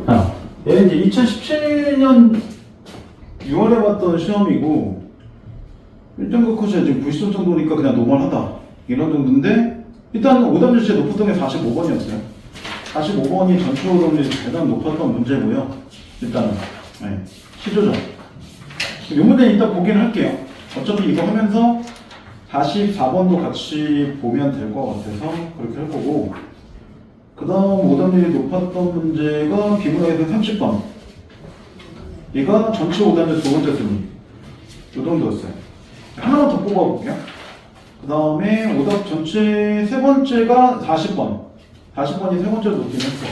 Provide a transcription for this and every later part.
자, 얘는 이제 2017년 6월에 봤던 시험이고 1등급 컷이 지금 90점 정도니까 그냥 노멀하다 이런 정도인데 일단 오답률 제일 높았던 게 45번이었어요. 45번이 전체 오답률이 가장 높았던 문제고요. 일단은 네, 시조점. 이 문제는 일단 보긴 할게요. 어차피 이거 하면서 44번도 같이 보면 될 것 같아서 그렇게 할 거고, 그 다음 오답률이 높았던 문제가 비문학에서 30번. 얘가 전체 오답률 두 번째 순위. 이 정도였어요. 하나만 더 뽑아볼게요. 그 다음에 오답 전체 세 번째가 40번. 40번이 세 번째로 높긴 했어.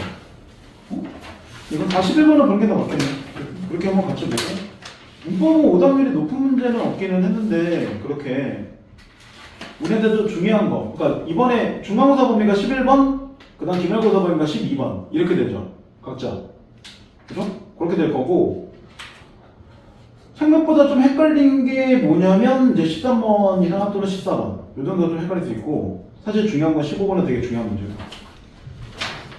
이건 41번을 보는 게 더 맞겠네. 그렇게 한번 같이 볼까요? 문법은 오답률이 높은 문제는 없기는 했는데, 그렇게. 우리한테도 중요한 거. 그러니까 이번에 중간고사 범위가 11번, 그 다음 기말고사 범위가 12번. 이렇게 되죠. 각자. 그죠? 그렇게 될 거고, 생각보다 좀 헷갈린 게 뭐냐면, 이제 13번이나 또는 14번. 이 정도 좀 헷갈릴 수 있고, 사실 중요한 건 15번은 되게 중요한 문제고.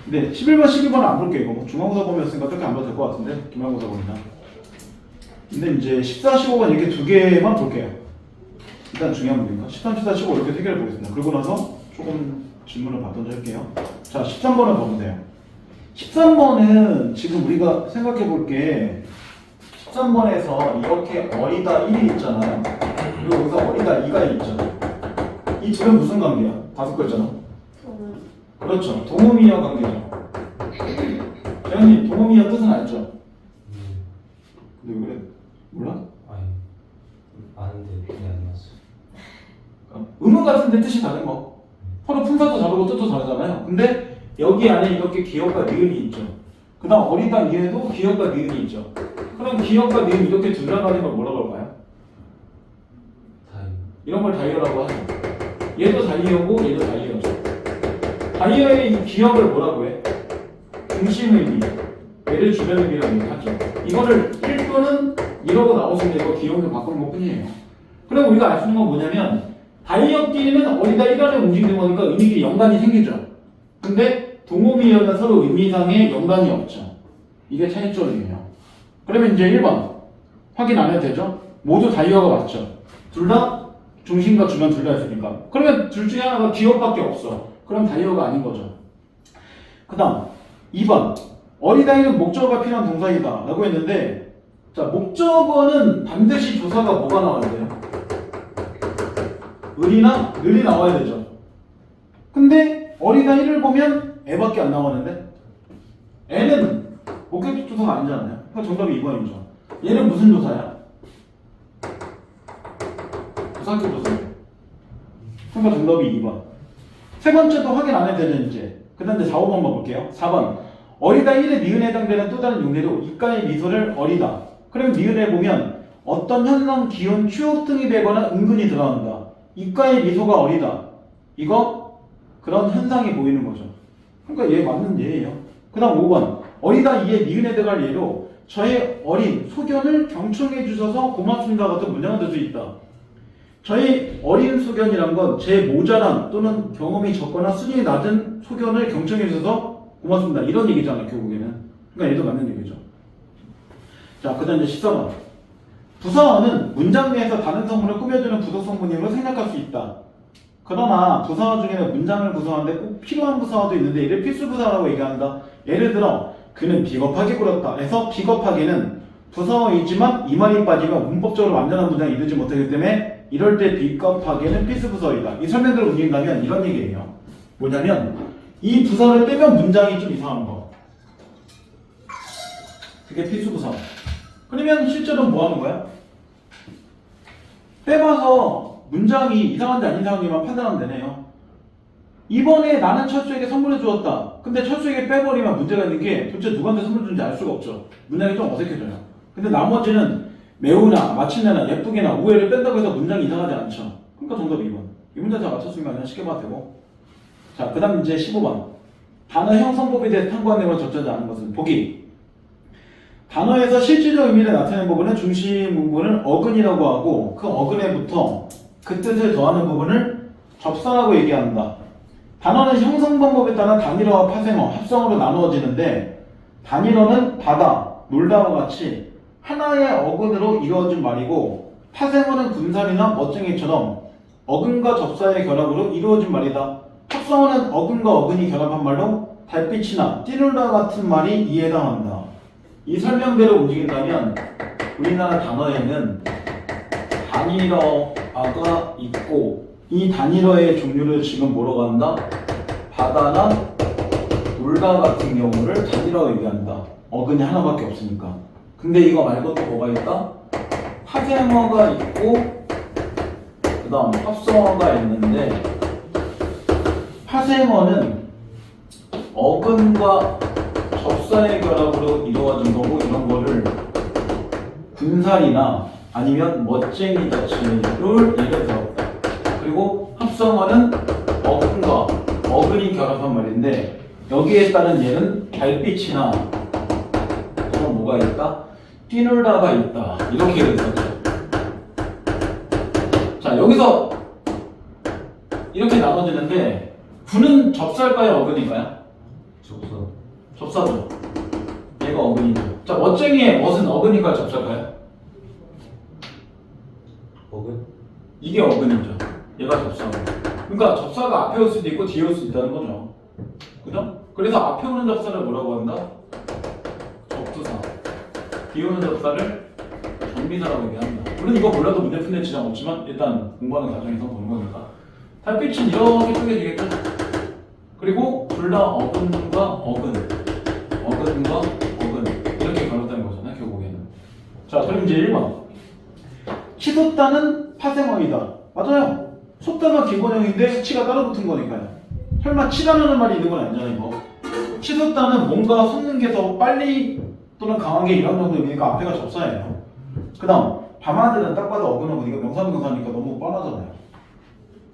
근데 11번, 12번은 안 볼게요. 이거 뭐 중간고사 범위였으니까 그렇게 안 봐도 될 것 같은데, 기말고사 범위나. 근데 이제 14, 15번 이렇게 두 개만 볼게요. 일단 중요한 문제니까 13, 14, 15 이렇게 세 개를 보겠습니다. 그러고 나서 조금 질문을 받던지 할게요. 자, 13번을 보면 돼요. 13번은 지금 우리가 생각해 볼 게 13번에서 이렇게 어리다 1이 있잖아요. 그리고 여기서 어리다 2가 있잖아요. 이 둘은 무슨 관계야? 다섯 글자잖아. 그렇죠. 동음이어 관계죠. 재현님, 동음이어 뜻은 알죠? 근데 왜 그래? 몰라? 아니 아는데 그게 안 났어. 음은 같은데 뜻이 다른 거. 서로 품사도 다르고 뜻도 다르잖아요. 근데 여기 안에 이렇게 기역과 니은이 있죠. 그 다음 어리다 이에도 기역과 니은이 있죠. 그럼 기역과 니은 이렇게 둘러가는 걸 뭐라고 할까요? 다이. 이런 걸 다이어라고 하죠. 얘도 다이어고 얘도 다이어죠. 다이어의 이 기역을 뭐라고 해? 중심의미, 얘를 주변의미라고 얘기하죠. 이거를 1또는 이러고 나오시면 이거 기역을 바꾸는 것 뿐이에요. 그럼 우리가 알 수 있는 건 뭐냐면 다이어끼리는 어리다 1안에 움직이는 거니까 의미끼리 연관이 생기죠. 근데 동음이어는 서로 의미상의 연관이 없죠. 이게 차이점이에요. 그러면 이제 1번 확인 안 해도 되죠? 모두 다이어가 맞죠? 둘 다 중심과 주변 둘 다 있으니까. 그러면 둘 중에 하나가 기억밖에 없어. 그럼 다이어가 아닌 거죠. 그 다음 2번 어리다이는 목적어가 필요한 동사이다 라고 했는데, 자, 목적어는 반드시 조사가 뭐가 나와야 돼요? 을이나 늘이 나와야 되죠. 근데 어리다이를 보면 애밖에 안 나오는데 애는 목적격 조사가 아니잖아요. 그러니까 정답이 2번이죠. 얘는 무슨 조사야? 부사격 조사예요. 그러니까 정답이 2번. 세 번째도 확인 안 해도 되는 이제. 그 다음 이제 4, 5번만 볼게요. 4번. 어리다 1의 니은에 해당되는 또 다른 용례로 이가의 미소를 어리다. 그럼 니은에 보면 어떤 현상, 기운, 추억 등이 되거나 은근히 들어간다. 이가의 미소가 어리다. 이거 그런 현상이 보이는 거죠. 그러니까 얘 맞는 예예요. 그 다음 5번. 어리다 2의 니은에 들어갈 예로 저의 어린 소견을 경청해 주셔서 고맙습니다 같은 문장을 들 수 있다. 저희 어린 소견이란 건 제 모자란 또는 경험이 적거나 수준이 낮은 소견을 경청해 주셔서 고맙습니다. 이런 얘기잖아요, 결국에는. 그러니까 얘도 맞는 얘기죠. 자, 그 다음 이제 14번. 부사어는 문장 내에서 다른 성분을 꾸며주는 부속 성분임을 생략할 수 있다. 그러나 부사어 중에는 문장을 구성하는데 꼭 필요한 부사어도 있는데 이를 필수 부사라고 얘기한다. 예를 들어 그는 비겁하게 굴었다 해서 비겁하게는 부사어이지만 이 말이 빠지면 문법적으로 완전한 문장이 이루지 못하기 때문에 이럴 때 비겁하게는 필수 부사어이다. 이 설명들을 옮긴다면 이런 얘기예요. 뭐냐면 이 부사를 빼면 문장이 좀 이상한 거. 그게 필수 부사어. 그러면 실제로 뭐 하는 거야? 빼봐서 문장이 이상한지 안 이상한지만 판단하면 되네요. 이번에 나는 철수에게 선물을 주었다. 근데 철수에게 빼버리면 문제가 있는 게 도대체 누구한테 선물 주는지 알 수가 없죠. 문장이 좀 어색해져요. 근데 나머지는 매우나 마침내나 예쁘게나 우애를 뺀다고 해서 문장이 이상하지 않죠. 그러니까 정답 2번. 이 문제 다 맞췄으니까 그냥 쉽게 봐도 되고. 자, 그 다음 이제 15번. 단어 형성법에 대해 탐구한 내용을 적절하지 않은 것은 보기. 단어에서 실질적 의미를 나타내는 부분은 중심 부분을 어근이라고 하고 그 어근에부터 그 뜻을 더하는 부분을 접선하고 얘기한다. 단어는 형성 방법에 따라 단일어와 파생어, 합성어로 나누어지는데 단일어는 바다, 놀다와 같이 하나의 어근으로 이루어진 말이고 파생어는 군살이나 멋쟁이처럼 어근과 접사의 결합으로 이루어진 말이다. 합성어는 어근과 어근이 결합한 말로 달빛이나 띠놀다 같은 말이 이에 해당한다. 이 설명대로 움직인다면 우리나라 단어에는 단일어가 있고 이 단일어의 종류를 지금 뭐라고 한다? 바다나 놀다 같은 경우를 단일어로 얘기한다. 어근이 하나밖에 없으니까. 근데 이거 말고 또 뭐가 있다? 파생어가 있고 그 다음 합성어가 있는데 파생어는 어근과 접사의 결합으로 이루어진 거고 이런 거를 군살이나 아니면 멋쟁이 자체를 얘기해서 그리고 합성어는 어근과 어근이 결합한 말인데 여기에 따른 얘는 달빛이나 또는 뭐가 있다? 뛰놀다가 있다 이렇게 얘기했었죠. 자 여기서 이렇게 나눠지는데 군은 접사일까요? 어근일까요? 접사. 접사죠. 얘가 어근이죠. 자 멋쟁이의 멋은 어근일까요? 접사일까요? 어근? 이게 어근이죠. 얘가 접사고. 그러니까 접사가 앞에 올 수도 있고 뒤에 올 수도 있다는 거죠. 그죠? 그래서 앞에 오는 접사를 뭐라고 한다? 접두사. 뒤에 오는 접사를 전미사라고 얘기한다. 물론 이거 몰라도 문제 푸는 지장 없지만 일단 공부하는 과정에서 보는 거니까. 달빛은 이렇게 쪼개지겠죠? 그리고 둘 다 어근과 어근, 어근과 어근 이렇게 결합되는 거잖아요. 결국에는. 자, 그럼 이제 1번. 치솟다는 파생어이다. 맞아요. 솟다가 기본형인데 치가 따로 붙은 거니까요. 설마 치라는 말이 있는 건 아니잖아요. 이거. 치솟다는 뭔가 솟는 게 더 빨리 또는 강하게 이런 정도 의미니까 앞에가 접사예요. 그 다음 밤하늘은 딱 봐도 어근어근 이거 명사명사니까 너무 뻔하잖아요.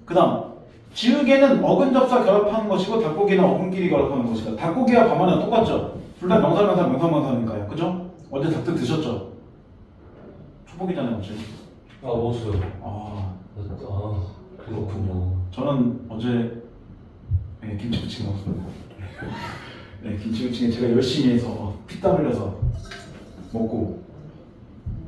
그 다음 지우개는 어근 접사 결합하는 것이고 닭고기는 어근끼리 결합하는 것이다. 닭고기와 밤하늘은 똑같죠. 둘 다 명사명사 명사명사니까요. 그죠? 어제 닭들 드셨죠? 초복이잖아요. 어제. 아 먹었어요. 아 그렇군요. 저는 어제 네, 김치부침 먹었습니다. 네, 김치부침에 제가 열심히 해서 피땀 흘려서 먹고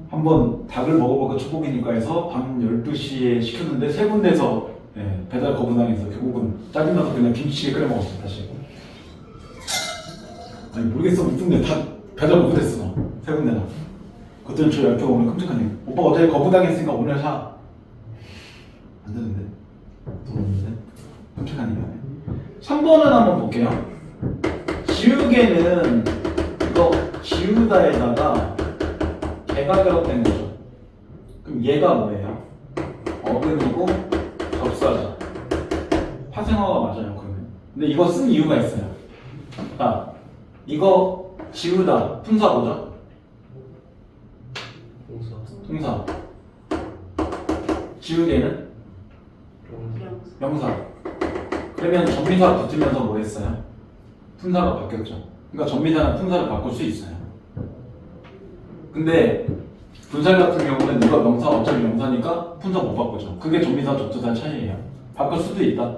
한번 닭을 먹어볼까 초복이니까 해서 밤 12시에 시켰는데 세 군데서 네, 배달 거부당해서 결국은 짜증나서 그냥 김치찌개 끓여 먹었어요. 다시. 아니 모르겠어. 무슨 다 배달 거부됐어. 세 군데나. 그때는 저 열표가 오늘 끔찍한 일. 오빠 어제 거부당했으니까 오늘 사. 안 되는데. 돈 없는데. 끔찍한 일이네. 3번은 한번 볼게요. 지우개는 이거 지우다에다가 개가 결합된 거죠. 그럼 얘가 뭐예요? 어근이고 접사자. 파생어가 맞아요. 그러면. 근데 이거 쓴 이유가 있어요. 자, 이거 지우다 품사 뭐죠? 동사. 지우개는 명사. 그러면 전미사 붙으면서 뭐 했어요? 품사가 바뀌었죠. 그러니까 전미사는 품사를 바꿀 수 있어요. 근데 분살 같은 경우는 이거 명사 어차피 명사니까 품사 못 바꾸죠. 그게 전미사 접두사의 차이예요. 바꿀 수도 있다.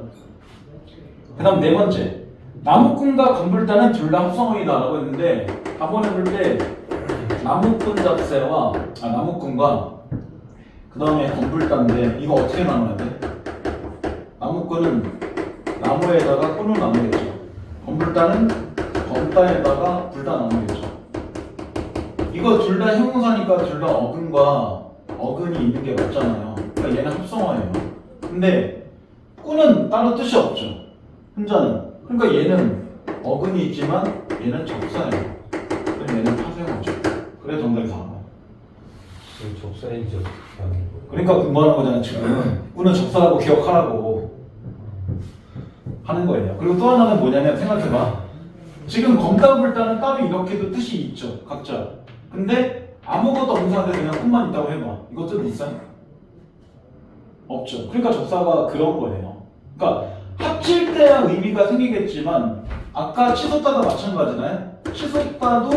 그 다음 네 번째. 나무꾼과 건불단은 둘 다 합성어이다 라고 했는데 답원해 볼 때 나무꾼 잡새와 나무꾼과 그 다음에 건불단인데 이거 어떻게 나눠야 돼? 나무꾼은 나무에다가 꾼을 나누겠죠. 건불단은 건단에다가 불단 나누겠죠. 이거 둘 다 형용사니까 둘 다 어근과 어근이 있는 게 맞잖아요. 그러니까 얘는 합성어예요. 근데 꾼은 따로 뜻이 없죠. 혼자는. 그러니까 얘는 어근이 있지만 얘는 접사예요. 그럼 얘는 파생어죠. 그래 정답이 4번. 지금 접사인지 어떻게 하는 거예요? 그러니까 공부하는 거잖아요. 지금 꾼은 접사라고 기억하라고 하는 거예요. 그리고 또 하나는 뭐냐면 생각해봐. 지금 검다불단은 따로 이렇게도 뜻이 있죠. 각자. 근데 아무것도 없는 상태에서 그냥 꾼만 있다고 해봐. 이거 뜻 있어요? 없죠. 그러니까 접사가 그런 거예요. 그러니까 합칠 때야 의미가 생기겠지만 아까 치솟다가 마찬가지나요? 치솟다도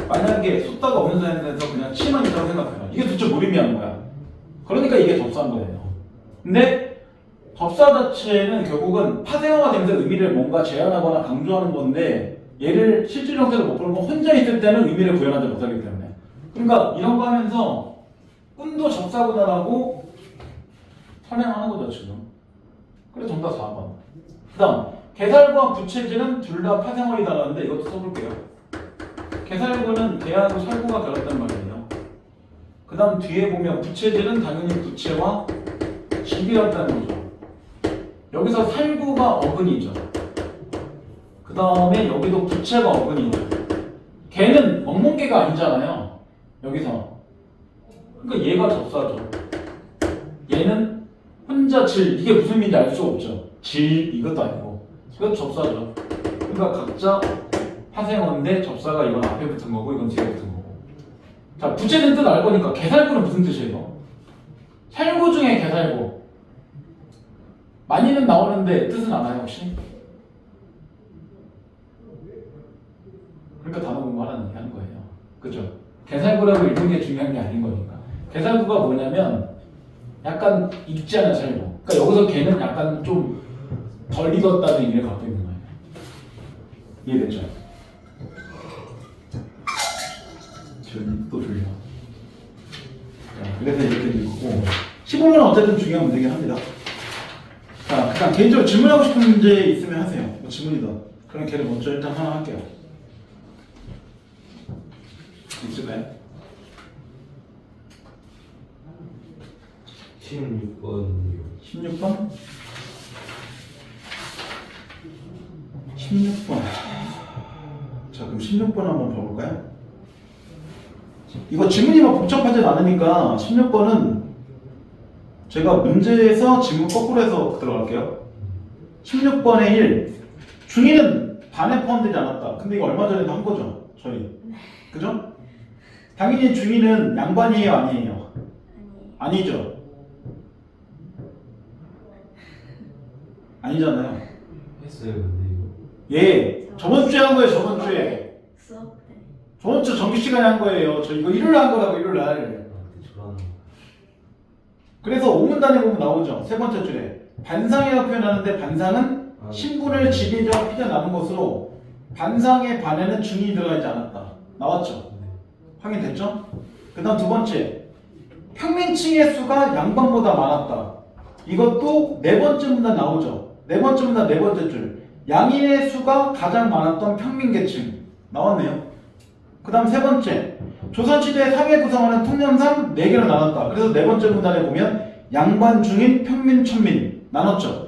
만약에 쏟다가 없는 상태에서 그냥 치만 있다고 생각해요. 이게 도대체 뭘 의미하는 거야? 그러니까 이게 접사한 거예요. 근데 접사 자체는 결국은 파생어가 되면서 의미를 뭔가 제한하거나 강조하는 건데 얘를 실질 형태로 못 보는 건 혼자 있을 때는 의미를 구현하지 못하기 때문에. 그러니까 이런 거 하면서 꿈도 접사구나라고 선행하는 거죠 지금. 그래서 정답 4번. 그 다음 개살구와 부채질은 둘 다 파생어이다라는데 이것도 써볼게요. 개살구는 개하고 살구가 결합된 말이에요. 그 다음 뒤에 보면 부채질은 당연히 부채와 집이었다는 거죠. 여기서 살구가 어근이죠. 그 다음에 여기도 부채가 어근이죠. 개는 멍멍개가 아니잖아요. 여기서. 그러니까 얘가 접사죠. 얘는 혼자 질, 이게 무슨 의미인지 알 수 없죠. 질 이것도 아니고 이건 접사죠. 그러니까 각자 파생어인데 접사가 이건 앞에 붙은 거고 이건 뒤에 붙은 거고. 자, 부채는 뜻 알 거니까 개살구는 무슨 뜻이에요? 살구 중에 개살구. 많이는 나오는데 뜻은 아나요 혹시? 그러니까 단어 공부하라는 얘기 하는 거예요. 그죠? 개살구라고 읽는 게 중요한 게 아닌 거니까. 개살구가 뭐냐면 약간 익지 않은 살구. 그러니까 여기서 개는 약간 좀 덜 익었다는 의미를 갖고 있는 거예요. 이해됐죠? 또 졸려. 자, 그래서 이렇게 읽고 15번은 어쨌든 중요한 문제긴 합니다. 자, 일단 개인적으로 질문하고 싶은 문제 있으면 하세요. 뭐 질문이든. 그럼 걔를 먼저 일단 하나 할게요. 있을까요? 16번이요. 16번? 16번. 자, 그럼 16번 한번 봐볼까요? 이거 지문이 막 복잡하진 않으니까 16번은 제가 문제에서 지문 거꾸로 해서 들어갈게요. 16번에 1. 중위는 반에 포함되지 않았다. 근데 이거 얼마 전에도 한 거죠, 저희. 그죠? 당연히 중위는 양반이에요, 아니에요? 아니죠. 아니잖아요. 했어요, 근데 이거. 예, 저번 주에 한 거예요, 저번 주에. 수업 때. 저번 주 정규 시간에 한 거예요. 저 이거 일요일에 한 거라고, 일요일날. 저런. 그래서 5문단에 보면 나오죠. 세 번째 줄에. 반상이라고 표현하는데 반상은 신분을 지배적 삐져나는 것으로 반상의 반에는 중이 들어가지 않았다. 나왔죠? 확인됐죠? 그 다음 두 번째. 평민층의 수가 양반보다 많았다. 이것도 네 번째 문단 나오죠. 네 번째 문단 네 번째 줄. 양인의 수가 가장 많았던 평민계층. 나왔네요. 그 다음 세 번째. 조선시대 상해 구성하는 통념상 4개로 나눴다. 그래서 네 번째 문단에 보면 양반, 중인, 평민, 천민 나눴죠.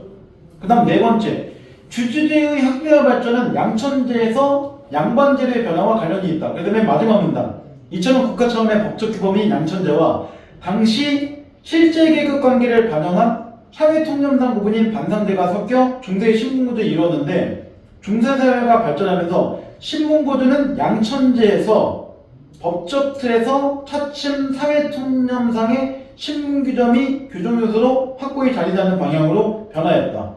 그 다음 네 번째. 주주제의 혁명화 발전은 양천제에서 양반제의 변화와 관련이 있다. 그래서 맨 마지막 문단. 이처럼 국가 차원의 법적 규범인 양천제와 당시 실제 계급 관계를 반영한 사회 통념상 부분인 반상제가 섞여 중세의 신분구조를 이루었는데 중세사회가 발전하면서 신분구조는 양천제에서 법적 틀에서 차츰 사회 통념상의 신분규범이 규정 요소로 확고히 자리 잡는 방향으로 변화했다.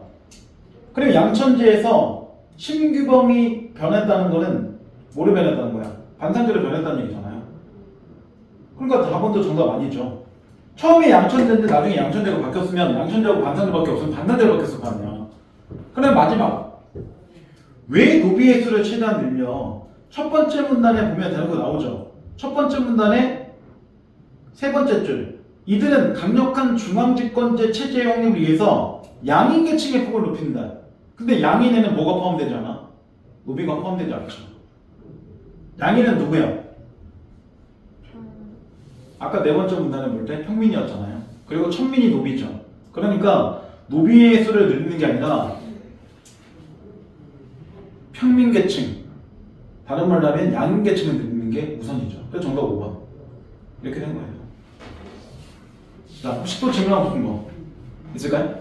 그리고 양천제에서 신규범이 변했다는 거는 뭐로 변했다는 거야? 반상제로 변했다는 얘기잖아요. 그러니까 답은도 정답 아니죠. 처음에 양천제인데 나중에 양천제로 바뀌었으면 양천제하고 반상제밖에 없으면 반상제로 바뀌었을 거 아니야. 그럼 마지막. 왜 노비의 수를 최대한 늘려? 첫 번째 문단에 보면 되는 거 나오죠. 첫 번째 문단에 세 번째 줄. 이들은 강력한 중앙집권제 체제의 확립을 위해서 양인계층의 폭을 높인다. 근데 양인에는 뭐가 포함되지 않아? 노비가 포함되지 않죠. 양인은 누구야? 아까 네 번째 문단을 볼 때 평민이었잖아요. 그리고 천민이 노비죠. 그러니까 노비의 수를 늘리는 게 아니라 평민계층, 다른 말로 하면 양인계층을 늘리는 게 우선이죠. 그래서 정답 5번. 이렇게 된 거예요. 자, 혹시 또 질문하고 싶은 거 있을까요?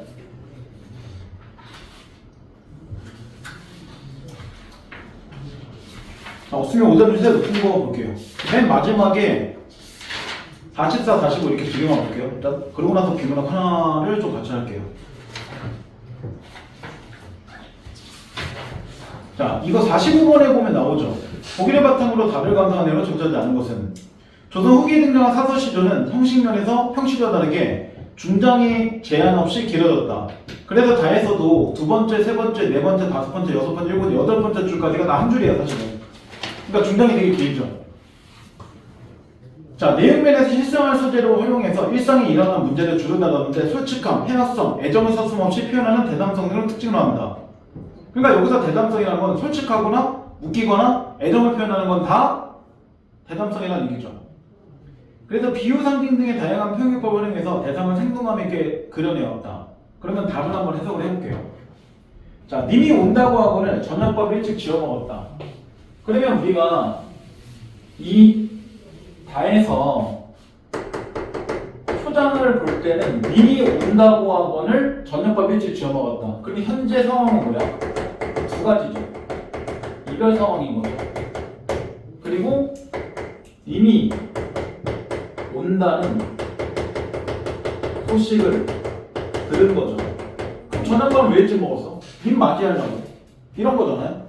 자, 없으면 오답 주세요. 높은 거 볼게요. 맨 마지막에 44, 45 이렇게 두 개만 볼게요. 일단 그러고 나서 비문학 하나를 좀 같이 할게요. 자, 이거 45번에 보면 나오죠. 독일의 바탕으로 답을 감상한 내로 정자지 않은 것은 조선 후기에 등장한 사서시조는 형식면에서 평시조와 다르게 중장이 제한 없이 길어졌다. 그래서 다에서도 두 번째, 세 번째, 네 번째, 다섯 번째, 여섯 번째, 일곱 번째, 여덟 번째 줄까지가 다 한 줄이에요, 사실은. 그러니까 중장이 되게 길죠. 자, 내용면에서 실생활 소재로 활용해서 일상에 일어나는 문제를 주로 다루는데 솔직함, 해학성, 애정을 서슴없이 표현하는 대담성 등을 특징으로 한다. 그러니까 여기서 대담성이라는 건 솔직하거나 웃기거나 애정을 표현하는 건 다 대담성이라는 얘기죠. 그래서 비유, 상징 등의 다양한 표현법을 활용해서 대상을 생동감 있게 그려내었다. 그러면 답을 한번 해석을 해볼게요. 자, 님이 온다고 하고는 저녁밥 일찍 지어 먹었다. 그러면 우리가 이 다에서 초장을 볼 때는 님이 온다고 하고는 저녁밥 일찍 지어 먹었다. 그럼 현재 상황은 뭐야? 두 가지죠. 이별 상황인 거죠. 그리고 님이 온다는 소식을 들은 거죠. 그럼 저녁밥을 왜 일찍 먹었어? 님 맞이하려고. 이런 거잖아요.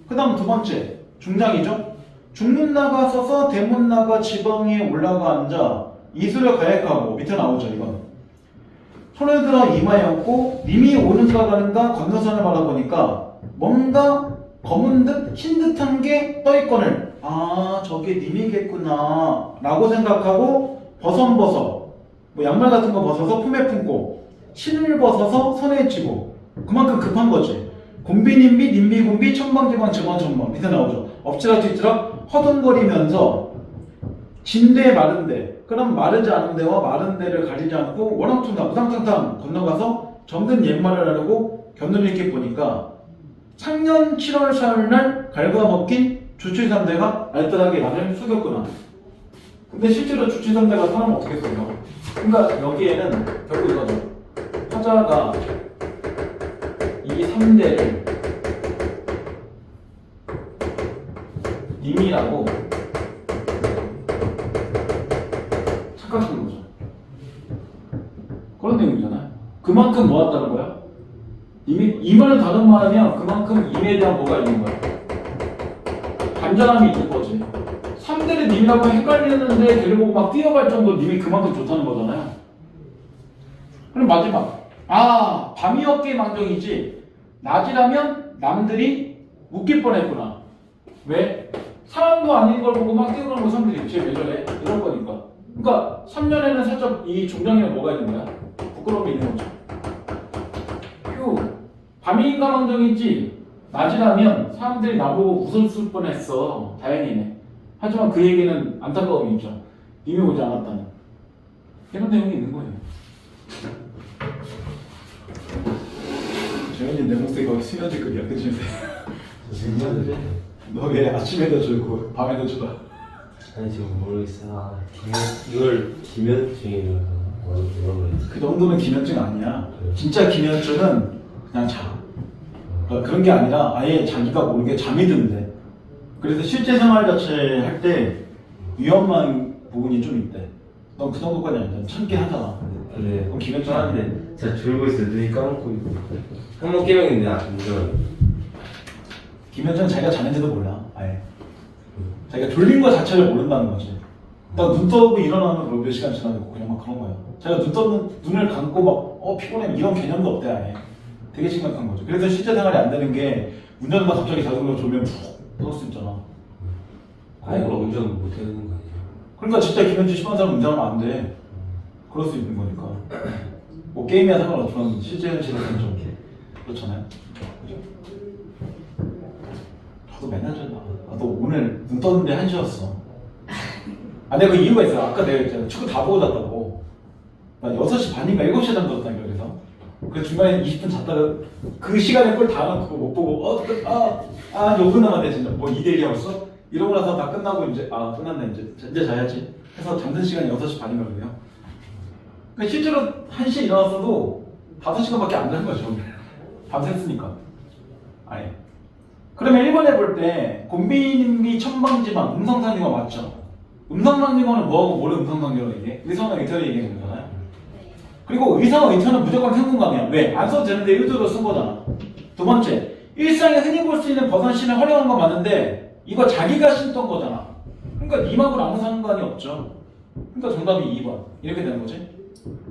그 다음 두 번째, 중장이죠. 중문나가 서서 대문나가 지붕에 올라가 앉아 이술을 가액하고 밑에 나오죠, 이건. 손을 들어 이마에 얹고 님이 오는가 가는가 건너선을 바라보니까 뭔가 검은 듯 흰 듯한 게 떠있거늘 아 저게 님이겠구나 라고 생각하고 버선버섯 뭐 양말 같은 거 벗어서 품에 품고 신을 벗어서 손에 쥐고 그만큼 급한 거지. 곰비님비 님비곰비 천방지방 정원천방 밑에 나오죠. 엎치락 뒤치락 허둥거리면서 진대 마른데 그럼 마르지 않은 데와 마른 데를 가리지 않고 워낙퉁탕 우상탕탕 건너가서 정든 옛말을 하려고 견눈이렇게 보니까 작년 7월 4일날 갉아먹힌 주치삼대가 알뜰하게 나를 속였구나. 근데 실제로 주치삼대가 사람을 어떻게 속여? 그러니까 여기에는 결국 이거죠. 화자가 이 3대를 님이라고 착각하는 거죠. 그런 내용이잖아요. 그만큼 모았다는 거야. 이 말을 다른 말하면 그만큼 임에 대한 뭐가 있는 거야. 간절함이 있는 거지. 3대를 님이라고 헷갈리는데 걔를 보고 막 뛰어갈 정도로 님이 그만큼 좋다는 거잖아요. 그럼 마지막. 아, 밤이었기에 망정이지. 낮이라면 남들이 웃길 뻔했구나. 왜? 사람도 아닌 걸 보고 막 뛰어가는 거 사람들이 쟤왜 저래? 이런 거니까. 그러니까 3년에는 살짝 이 중장에는 뭐가 있는 거야? 부끄러움이 있는 거죠. 밤이인가 망정이지. 낮이라면 사람들이 나보고 웃을 뻔했어. 다행이네. 하지만 그 얘기는 안타까움이 있죠. 님이 오지 않았다는. 이런 내용이 있는 거예요. 정현이 내 목소리 거의 수면제급이야, 그치? 너 왜 아침에도 주고 밤에도 주다? 아니 지금 모르겠어. 이걸 기면증이라고 뭐라고 해야 그 정도는 기면증 아니야. 진짜 기면증은 그냥 자. 그러니까 그런 게 아니라 아예 자기가 모르게 잠이 든대. 그래서 실제 생활 자체 할 때 위험한 부분이 좀 있대. 넌 그 정도까지 아니잖아. 참게 하잖아. 네. 그럼 기면증 아니야. 제가 졸고 있어요. 눈이 감고 있고. 항목 깨명인데 안 들어요. 기면증은 자기가 자는지도 몰라. 아예. 자기가 졸린 거 자체를 모른다는 거지. 나 눈 떠고 일어나면 몇 시간 지나고 그냥 막 그런 거야. 자기가 눈을 감고 막 피곤해 이런 개념도 없대 아예. 되게 심각한 거죠. 그래서 실제 생활이 안 되는 게 운전하다 갑자기 자전거 졸면 푹 떠올 수 있잖아. 아예 그럼 운전 못 하는 거 아니에요? 그러니까 진짜 기면증 심한 사람 운전하면 안 돼. 그럴 수 있는 거니까. 뭐 게임이야 상관없지만 실제 현실에서는 좀 그렇잖아요. 그죠? 저도 맨날 전화. 너 오늘 눈 떴는데 1시였어. 아 내가 그 이유가 있어. 아까 내가 있잖아. 축구 다 보고 잤다고. 나 6시 반인가 7시에 잠들었다니까 그래서. 그 중간에 20분 잤다가 그 시간에 꼴 다 놓고 못 보고 5분 남았네 진짜. 뭐 2대1 하고 있어? 이러고 나서 다 끝나고 이제 끝났네 이제 자야지. 해서 잠든 시간이 6시 반인가 그래요. 그러니까 실제로 1시에 일어났어도 5시간밖에 안 자는 거죠. 밤샜으니까. 아예. 그러면 1번에 볼 때 곰비님비 천방지방 음성상징어 맞죠? 음성상징어는 뭐하고 뭘 음성상징어로 얘기해? 의성어 의태어를 얘기하는 거잖아요. 그리고 의성어 의태어는 무조건 생뚱감이야. 왜? 안 써도 되는데 의도로 쓴 거잖아. 두 번째, 일상에 흔히 볼 수 있는 버선신을 활용한 건 맞는데 이거 자기가 신던 거잖아. 그러니까 님하고는 아무 상관이 없죠. 그러니까 정답이 2번 이렇게 되는 거지.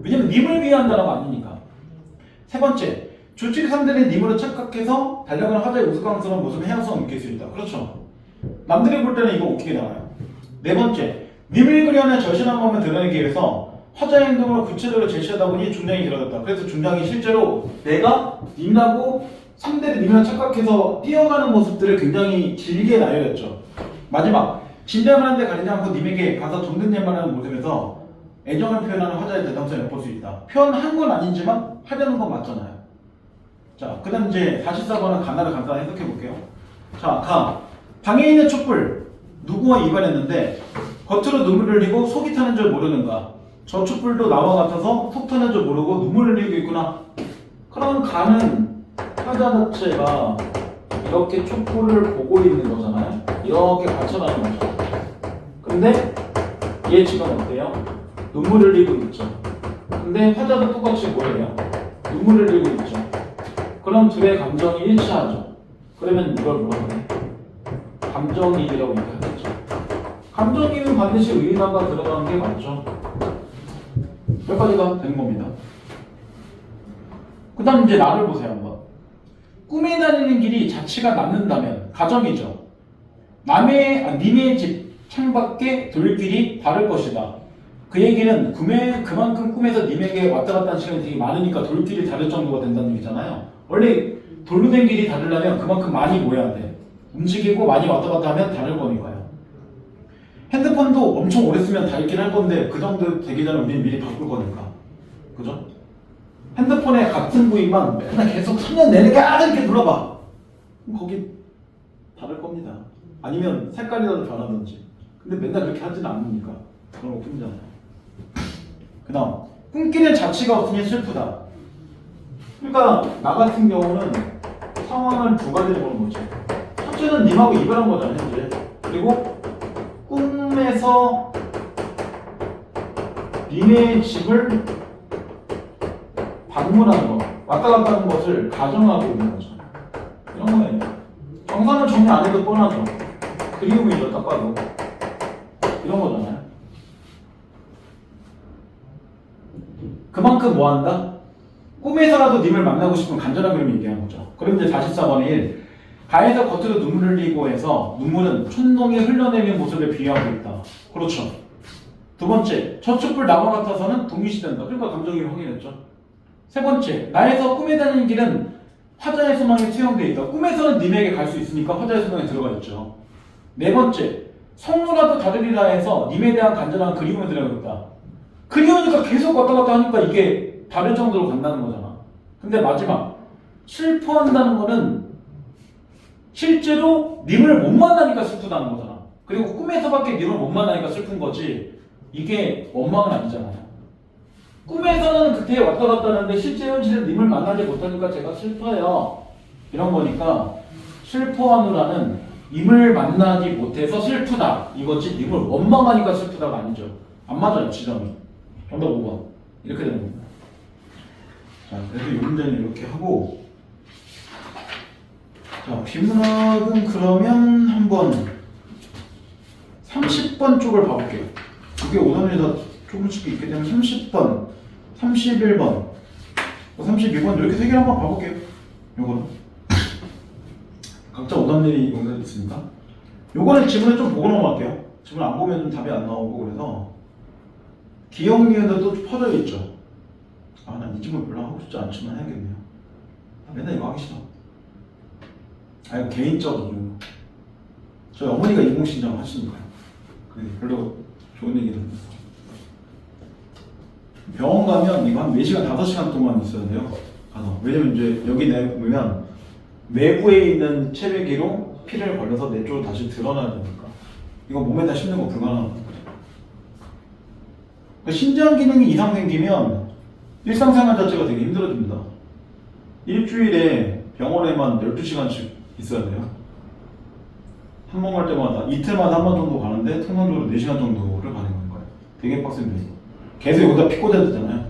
왜냐면 님을 위한 단어가 아니니까. 세 번째, 주치의사들이 님으로 착각해서 달려가는 화자의 우스꽝스러운 모습을 해양성을 느낄 수 있다. 그렇죠. 남들이 볼 때는 이거 웃기게 나와요. 네 번째, 님을 그려낸 절실한 마음을 드러내기 위해서 화자의 행동을 구체적으로 제시하다 보니 중량이 길어졌다. 그래서 중량이 실제로 내가 님하고 상대를 님이랑 착각해서 뛰어가는 모습들을 굉장히 길게 나열했죠. 마지막, 진담을 하는데 가리지 않고 님에게 가서 정든님만하는 모습에서 애정을 표현하는 화자의 대담성을 엿볼 수 있다. 표현한 건 아니지만 하려는 건 맞잖아요. 자, 그 다음 이제 44번은 가나를 간단히 해석해 볼게요. 자, 방에 있는 촛불 누구와 이반했는데 겉으로 눈물을 흘리고 속이 타는 줄 모르는가. 저 촛불도 나와 같아서 속 타는 줄 모르고 눈물을 흘리고 있구나. 그럼 가는 화자 자체가 이렇게 촛불을 보고 있는 거잖아요. 이렇게 받쳐가는 거죠. 근데 얘 지금 어때요? 눈물을 흘리고 있죠. 근데 화자도 똑같이 뭐예요? 눈물을 흘리고 있죠. 그럼 둘의 감정이 일치하죠. 그러면 이걸 뭐라고 해? 감정이입이라고 얘기하겠죠. 감정이입은 반드시 의인화가 들어가는 게 맞죠. 여기까지가 되는 겁니다. 그 다음 이제 나를 보세요 한번. 꿈에 다니는 길이 자취가 남는다면 가정이죠. 님의 집 창밖에 돌길이 다를 것이다. 그 얘기는 그만큼 꿈에서 님에게 왔다 갔다 하는 시간이 되게 많으니까 돌길이 다를 정도가 된다는 얘기잖아요. 원래 돌로 된 길이 다르려면 그만큼 많이 모여야 돼. 움직이고 많이 왔다 갔다 하면 다를 거니까요. 핸드폰도 엄청 오래 쓰면 닳긴 할 건데 그 정도 되기 전에 우리는 미리 바꿀 거니까. 그죠? 핸드폰의 같은 부위만 맨날 계속 3년 내내 이렇게 눌러봐. 그럼 거기 다를 겁니다. 아니면 색깔이라도 변하든지. 근데 맨날 그렇게 하지는 않으니까 그런 거 뿐이잖아요. 그 다음, 꿈끼는 자취가 없으니 슬프다. 그러니까 나 같은 경우는 상황을 두 가지로 보는 거죠. 첫째는 님하고 이별한 거잖아요, 현재. 그리고 꿈에서 님의 집을 방문하는 거, 왔다 갔다 하는 것을 가정하고 있는 거죠. 이런 거예요. 정사는 정리 안 해도 뻔하죠. 그리움이죠, 딱 봐도. 이런 거잖아요. 그만큼 뭐 한다? 꿈에서라도 님을 만나고 싶은 간절한 그림을 얘기하는 거죠. 그럼 이제 44번에 1. 가에서 겉으로 눈물을 흘리고 해서 눈물은 촌농이 흘러내리는 모습을 비유하고 있다. 그렇죠. 두 번째, 저 촛불 나무 같아서는 동일시된다. 그러니까 감정이 확인했죠. 세 번째, 나에서 꿈에 다니는 길은 화자의 소망이 투영되어 있다. 꿈에서는 님에게 갈 수 있으니까 화자의 소망에 들어가 있죠. 네 번째, 성로라도 다르리라 해서 님에 대한 간절한 그리움을 들어가고 있다. 그리우니까 계속 왔다 갔다 하니까 이게 다를 정도로 간다는 거잖아. 근데 마지막, 슬퍼한다는 거는 실제로 님을 못 만나니까 슬프다는 거잖아. 그리고 꿈에서밖에 님을 못 만나니까 슬픈 거지 이게 원망은 아니잖아요. 꿈에서는 그때 왔다 갔다 하는데 실제 현실은 님을 만나지 못하니까 제가 슬퍼요. 이런 거니까 슬퍼하느라는 님을 만나지 못해서 슬프다 이거지 님을 원망하니까 슬프다가 아니죠. 안 맞아요 지점이. 정답 5번 이렇게 되는 겁니다. 자, 그래서 이 문제는 이렇게 하고, 자, 비문학은 그러면 한번 30번 쪽을 봐볼게요. 이게 오답에서 조금씩 있게 되면 30번, 31번, 32번 이렇게 세 개를 한번 봐볼게요. 요거는 각자 오답률이 용서 있으니까 요거는 지문을 좀 보고 넘어갈게요. 지문 안 보면 답이 안 나오고 그래서 기억니은도 또 퍼져 있죠. 아, 난 이 지문 별로 하고 싶지 않지만 해야겠네요. 맨날 이거 하기 싫어. 아, 이거 개인적인 이유. 저희 어머니가 인공신장 하시니까요. 그래, 별로 좋은 얘기는 없어. 병원 가면 이거 한 4시간, 5시간 동안 있어야 돼요. 가서. 왜냐면 이제 여기 내보면 외부에 있는 체외기로 피를 걸려서 내 쪽으로 다시 드러나야 되니까. 이거 몸에다 씹는 거 불가능합니다. 그러니까 신장 기능이 이상 생기면 일상생활 자체가 되게 힘들어집니다. 일주일에 병원에만 12시간씩 있어야 돼요. 한 번 갈 때마다 이틀마다 한 번 정도 가는데 통상적으로 4시간 정도를 가는 거예요. 되게 빡센데 계속 여기다 피 꽂아야 되잖아요.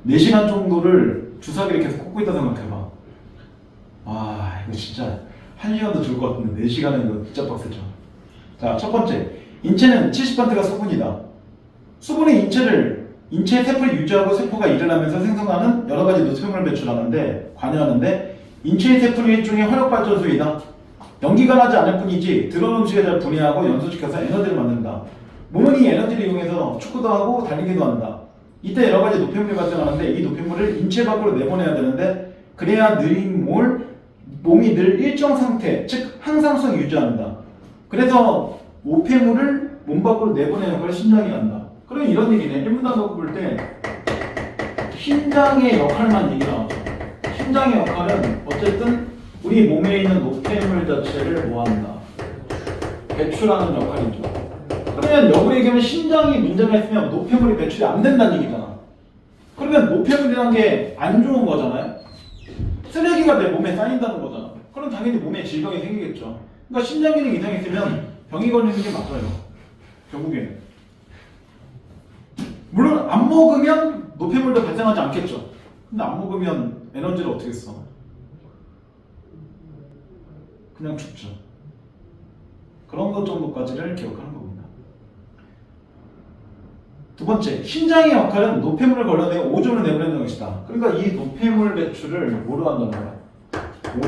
4시간 정도를 주사기를 계속 꽂고 있다 생각해봐. 와, 이거 진짜 1시간도 줄 것 같은데 4시간은 이거 진짜 빡세죠. 자, 첫 번째, 인체는 70%가 수분이다. 수분이 인체를 인체의 세포를 유지하고 세포가 일어나면서 생성하는 여러 가지 노폐물을 배출하는데 관여하는데 인체의 세포는 일종의 화력 발전소이다. 연기가 나지 않을 뿐이지 들어온 음식에 잘 분해하고 연소시켜서 에너지를 만든다. 몸은 이 에너지를 이용해서 축구도 하고 달리기도 한다. 이때 여러 가지 노폐물이 발생하는데 이 노폐물을 인체 밖으로 내보내야 되는데 그래야 몸이 늘 일정 상태, 즉 항상성 유지한다. 그래서 노폐물을 몸 밖으로 내보내는 걸 심장이 한다. 그럼 이런 얘기네. 1분 단어 볼 때 심장의 역할만 얘기 나오죠. 심장의 역할은 어쨌든 우리 몸에 있는 노폐물 자체를 뭐한다? 배출하는 역할이죠. 그러면 역으로 얘기하면 심장이 문제가 있으면 노폐물이 배출이 안 된다는 얘기잖아. 그러면 노폐물이라는 게 안 좋은 거잖아요. 쓰레기가 내 몸에 쌓인다는 거잖아. 그럼 당연히 몸에 질병이 생기겠죠. 그러니까 심장 기능 이상이 있으면 병이 걸리는 게 맞아요. 결국에는. 물론 안 먹으면 노폐물도 발생하지 않겠죠. 근데 안 먹으면 에너지를 어떻게 써? 그냥 죽죠. 그런 것 정도까지를 기억하는 겁니다. 두 번째, 심장의 역할은 노폐물을 걸러내어 오줌을 내보내는 것이다. 그러니까 이 노폐물 배출을 뭐로 한다는 거야?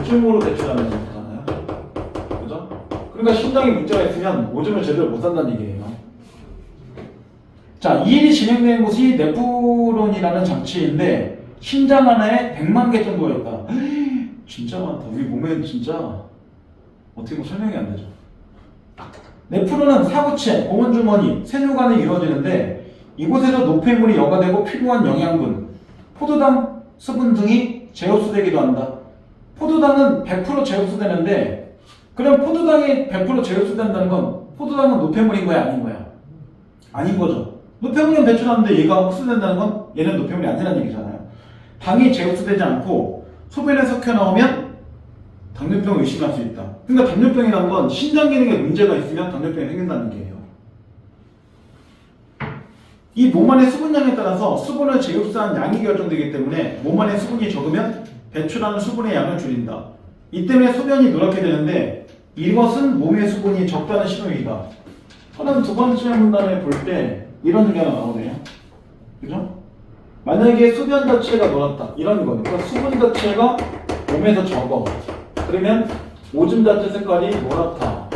오줌으로 배출하는 거잖아요. 그죠? 그러니까 심장에 문제가 있으면 오줌을 제대로 못 산다는 얘기예요. 자, 이 일이 진행되는 곳이 네프론이라는 장치인데 심장 하나에 100만 개 정도가 있다. 진짜 많다. 우리 몸에 진짜 어떻게 뭐 설명이 안 되죠. 네프론은 사구체, 공원주머니, 세뇨관에 이루어지는데 이곳에서 노폐물이 여과되고 필요한 영양분, 포도당, 수분 등이 재흡수되기도 한다. 포도당은 100% 재흡수되는데 그럼 포도당이 100% 재흡수된다는 건 포도당은 노폐물인 거야 아닌 거야? 아닌 거죠. 노폐물은 배출하는데 얘가 흡수된다는 건 얘는 노폐물이 아니라는 얘기잖아요. 당이 재흡수되지 않고 소변에 섞여 나오면 당뇨병을 의심할 수 있다. 그러니까 당뇨병이라는 건 신장 기능에 문제가 있으면 당뇨병이 생긴다는 얘기예요. 이 몸 안의 수분량에 따라서 수분을 재흡수한 양이 결정되기 때문에 몸 안에 수분이 적으면 배출하는 수분의 양을 줄인다. 이 때문에 소변이 노랗게 되는데 이것은 몸의 수분이 적다는 신호이다. 저는 두 번째 문단을 볼 때 이런 얘기가 나오네요. 그죠? 만약에 소변 자체가 노랗다. 이런 거니까 수분 자체가 몸에서 적어. 그러면 오줌 자체 색깔이 노랗다.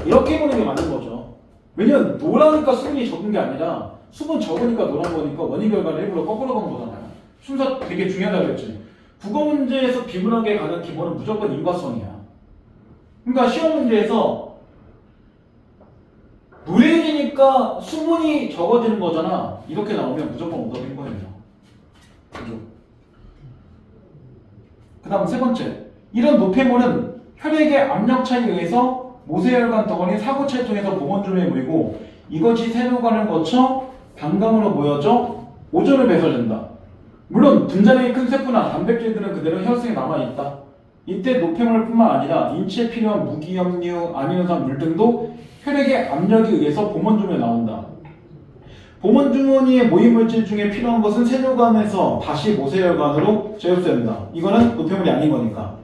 이렇게 보는 게 맞는 거죠. 왜냐면 노라니까 수분이 적은 게 아니라 수분 적으니까 노란 거니까 원인 결과를 일부러 거꾸로 간 거잖아요. 순서 되게 중요하다고 그랬지. 국어 문제에서 비문학에 가는 기본은 무조건 인과성이야. 그러니까 시험 문제에서 노래지니까 수분이 적어지는 거잖아. 이렇게 나오면 무조건 오답인 거예요. 그죠? 그 다음 세 번째. 이런 노폐물은 혈액의 압력 차이에 의해서 모세혈관 덩어리 사구체를 통해서 봉원줄에 모이고 이것이 세뇨관을 거쳐 방광으로 모여져 오존을 배설된다. 물론 분자량이 큰 세포나 단백질들은 그대로 혈색에 남아있다. 이때 노폐물뿐만 아니라 인체에 필요한 무기염류, 아미노산, 물 등도 혈액의 압력에 의해서 봉원주머니에 나온다. 봉원주머니에 모인 물질 중에 필요한 것은 세뇨관에서 다시 모세혈관으로 재흡수된다. 이거는 노폐물이 아닌 거니까.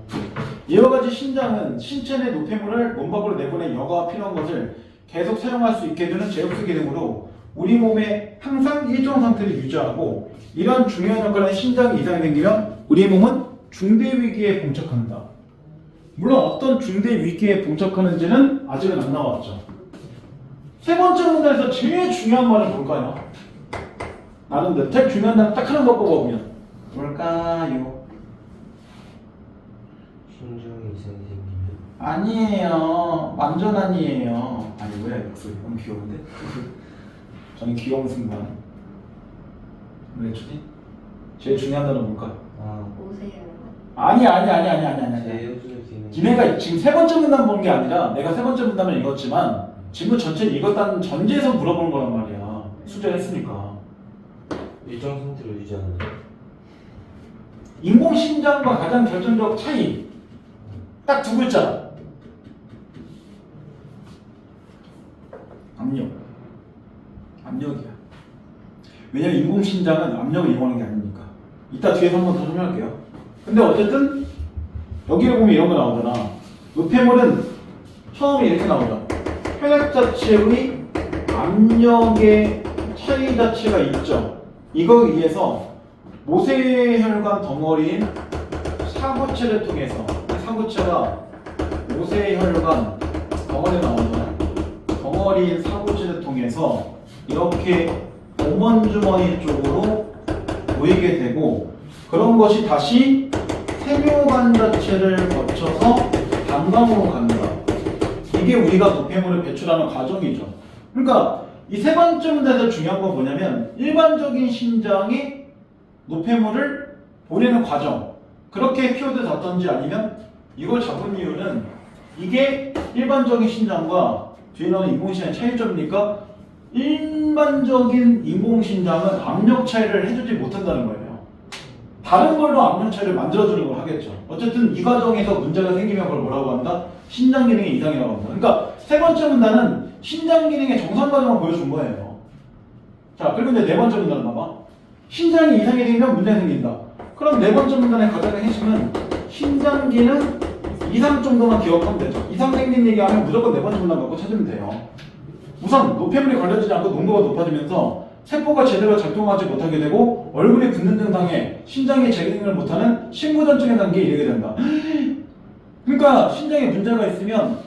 이와 같이 심장은 신체 내 노폐물을 몸 밖으로 내보내 여과가 필요한 것을 계속 사용할 수 있게 해주는 재흡수 기능으로 우리 몸에 항상 일정 상태를 유지하고 이런 중요한 역할은 심장 이상이 생기면 우리 몸은 중대 위기에 봉착한다. 물론 어떤 중대 위기에 봉착하는지는 아직은 안 나왔죠. 세 번째 문제에서 제일 중요한 말은 뭘까요? 나름대로 제일 중요한 말 딱 하나 더 뽑아보면 뭘까요? 심장이 이상이 생기면? 아니에요. 완전 아니에요. 아니 뭐야 이 목소리 너무 귀여운데? 저는 귀여운 순간 왜 주지? 제일 중요한 단어는 뭘까요? 오세요. 아니 재흡수 기능. 니네가 지금 세 번째 문단 본 게 아니라 내가 세 번째 문단을 읽었지만 질문 전체를 읽었다는 전제에서 물어보는 거란 말이야. 수제를 했으니까. 일정 상태로 유지하는 거. 인공심장과 가장 결정적 차이 딱 두 글자. 압력이야. 왜냐면 인공심장은 압력을 이용하는 게 아니니까. 이따 뒤에서 한 번 더 설명할게요. 근데 어쨌든 여기를 보면 이런 거 나오잖아. 노폐물은 처음에 이렇게 나오죠. 혈액 자체의 압력의 차이 자체가 있죠. 이거에 의해서 모세혈관 덩어리인 사구체를 통해서 사구체가 모세혈관 덩어리 나오잖아요. 덩어리인 사구체를 통해서 이렇게 오먼주머니 쪽으로 모이게 되고 그런 것이 다시 세묘관 자체를 거쳐서 단감으로 갑니다. 이게 우리가 노폐물을 배출하는 과정이죠. 그러니까 이 세 번째 문제에서 중요한 건 뭐냐면 일반적인 신장이 노폐물을 보내는 과정 그렇게 키워드 잡던지 아니면 이걸 잡은 이유는 이게 일반적인 신장과 뒤에 나오는 인공신장의 차이점이니까 일반적인 인공신장은 압력 차이를 해주지 못한다는 거예요. 다른 걸로 압력 차이를 만들어주는 걸 하겠죠. 어쨌든 이 과정에서 문제가 생기면 그걸 뭐라고 한다? 신장 기능의 이상이라고 한다. 그러니까 세 번째 문단은 신장 기능의 정상 과정을 보여준 거예요. 자, 그리고 이제 네 번째 문단은 봐봐. 신장이 이상이 생기면 문제가 생긴다. 그럼 네 번째 문단의 가장 핵심은 신장 기능 이상 정도만 기억하면 되죠. 이상 생긴 얘기하면 무조건 네 번째 문단 갖고 찾으면 돼요. 우선 노폐물이 걸려지지 않고 농도가 높아지면서 세포가 제대로 작동하지 못하게 되고 얼굴이 붓는 증상에 신장이 재기능을 못하는 심부전증의 단계에 이르게 된다. 그러니까 신장에 문제가 있으면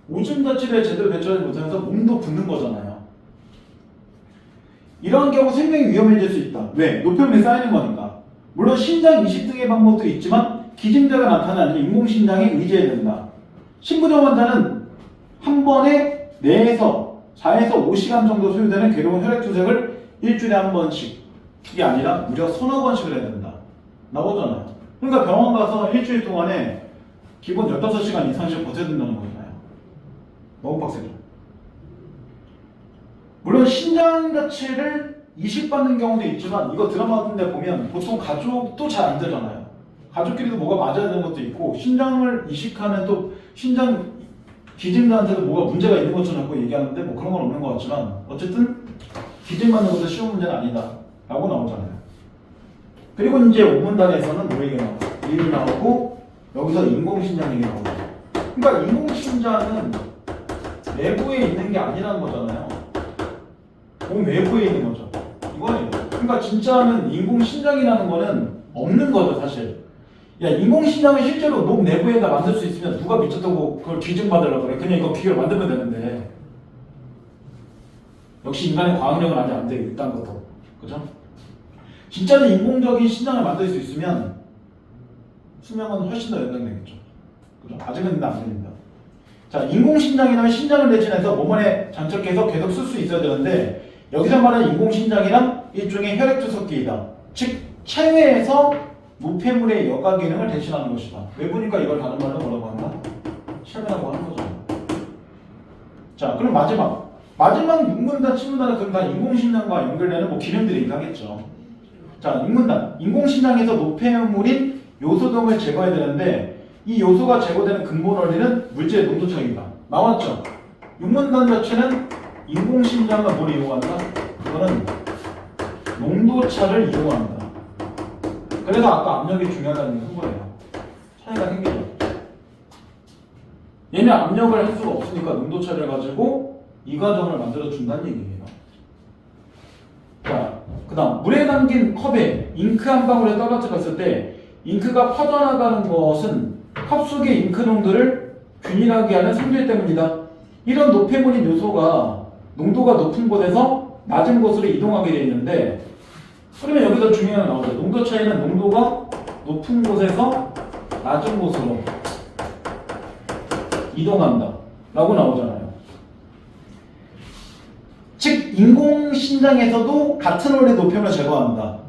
오줌 자체를 제대로 배출하지 못하면서 몸도 붓는 거잖아요. 이러한 경우 생명이 위험해질 수 있다. 왜? 노폐물이 쌓이는 거니까. 물론 신장 이식 등의 방법도 있지만 기증자가 나타나는 인공신장에 의지해야 된다. 심부전 환자는 한 번에 4에서 5시간 정도 소요되는 괴로운 혈액투석을 일주일에 한 번씩이 아니라 무려 서너 번씩을 해야 된다. 나오잖아요. 그러니까 병원 가서 일주일 동안에 기본 15시간 이상씩 버텨야 된다는 거잖아요. 너무 빡세죠. 물론 신장 자체를 이식받는 경우도 있지만 이거 드라마 같은 데 보면 보통 가족도 잘 안 되잖아요. 가족끼리도 뭐가 맞아야 되는 것도 있고 신장을 이식하면 또 신장 기증자한테도 뭐가 문제가 있는 것처럼 자꾸 얘기하는데 뭐 그런 건 없는 것 같지만 어쨌든 기증받는 것도 쉬운 문제는 아니다 라고 나오잖아요. 그리고 이제 5문단에서는 뭐 얘기 나오고 일이 나오고 여기서 인공신장 얘기 나오고 그러니까 인공신장은 내부에 있는 게 아니라는 거잖아요. 몸 외부에 있는 거죠. 이거예요. 그러니까 진짜는 인공신장이라는 거는 없는 거죠 사실. 야, 인공신장을 실제로 몸 내부에다 만들 수 있으면 누가 미쳤다고 그걸 기증받으려고 그래. 그냥 이거 기계로 만들면 되는데. 역시 인간의 과학력은 아직 안 돼요. 일단 것도. 그죠? 진짜로 인공적인 신장을 만들 수 있으면 수명은 훨씬 더 연장되겠죠. 그죠? 아직은 근데 안 됩니다. 자, 인공신장이라면 신장을 대신해서 몸 안에 장착해서 계속 쓸 수 있어야 되는데 여기서 말하는 인공신장이란 일종의 혈액투석기이다. 즉, 체외에서 노폐물의 여가 기능을 대신하는 것이다. 외부니까 이걸 다른 말로 뭐라고 한다? 체외라고 하는 거죠. 자, 그럼 마지막 6문단, 7문단은 그럼 다 인공신장과 연결되는 뭐 기능들이 있겠죠. 자, 6문단. 인공신장에서 노폐물인 요소 등을 제거해야 되는데 이 요소가 제거되는 근본 원리는 물질의 농도 차이다. 나왔죠? 6문단 자체는 인공신장과 뭘 이용한다? 그거는 농도차를 이용한다. 그래서 아까 압력이 중요하다는 게 그거예요. 차이가 생기죠. 얘는 압력을 할 수가 없으니까 농도차를 가지고 이 과정을 만들어 준다는 얘기예요. 자, 그 다음 물에 담긴 컵에 잉크 한 방울에 떨어뜨렸을 때 잉크가 퍼져나가는 것은 컵 속의 잉크 농도를 균일하게 하는 성질 때문이다. 이런 노폐물인 요소가 농도가 높은 곳에서 낮은 곳으로 이동하게 되어 있는데 그러면 여기서 중요한 게 나오죠. 농도 차이는 농도가 높은 곳에서 낮은 곳으로 이동한다 라고 나오잖아요. 즉 인공신장에서도 같은 원리 노폐물을 제거한다.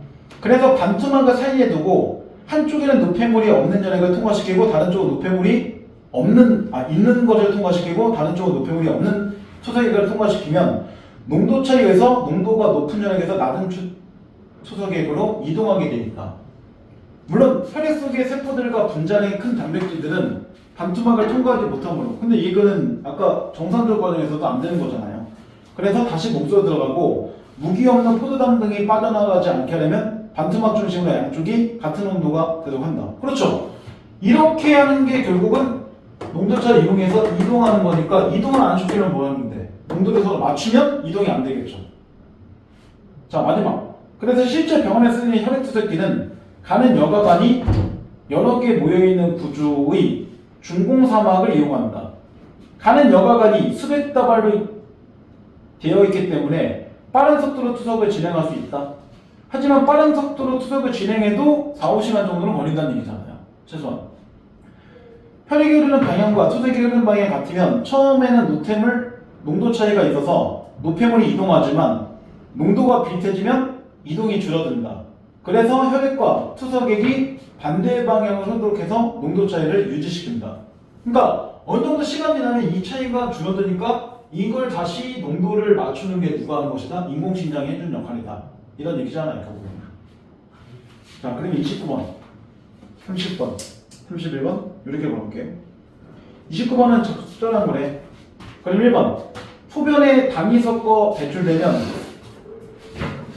그래서 반투막을 사이에 두고 한쪽에는 노폐물이 없는 연액을 통과시키고 다른 쪽은 노폐물이 있는 것을 통과시키고 다른 쪽은 노폐물이 없는 초석액을 통과시키면 농도 차이에서 농도가 높은 연액에서 낮은 초석액으로 이동하게 되니까. 물론 혈액 속의 세포들과 분자량이 큰 단백질들은 반투막을 통과하지 못하므로. 근데 이거는 아까 정상적 과정에서도 안 되는 거잖아요. 그래서 다시 몸속에 들어가고 무기 없는 포도당 등이 빠져나가지 않게 하려면 반투막 중심으로 양쪽이 같은 온도가 되도록 한다. 그렇죠? 이렇게 하는 게 결국은 농도차를 이용해서 이동하는 거니까 이동을 안 시키면 뭐 하는데 농도를 서로 맞추면 이동이 안 되겠죠. 자, 마지막. 그래서 실제 병원에 쓰는 혈액투석기는 가는 여과관이 여러 개 모여있는 구조의 중공사막을 이용한다. 가는 여과관이 수백 다발로 되어 있기 때문에 빠른 속도로 투석을 진행할 수 있다. 하지만 빠른 속도로 투석을 진행해도 4-5시간 정도는 걸린다는 얘기잖아요. 최소한. 혈액이 흐르는 방향과 투석이 흐르는 방향이 같으면 처음에는 노폐물 농도 차이가 있어서 노폐물이 이동하지만 농도가 비슷해지면 이동이 줄어든다. 그래서 혈액과 투석액이 반대 방향으로 흐르도록 해서 농도 차이를 유지시킨다. 그러니까 어느 정도 시간이 지나면 이 차이가 줄어드니까 이걸 다시 농도를 맞추는 게 누가 하는 것이다? 인공심장이 해주는 역할이다. 이런 얘기잖아요, 결국은. 자, 그럼 29번, 30번, 31번 이렇게 볼게요. 29번은 적절한 거래. 그럼 1번, 소변에 당이 섞어 배출되면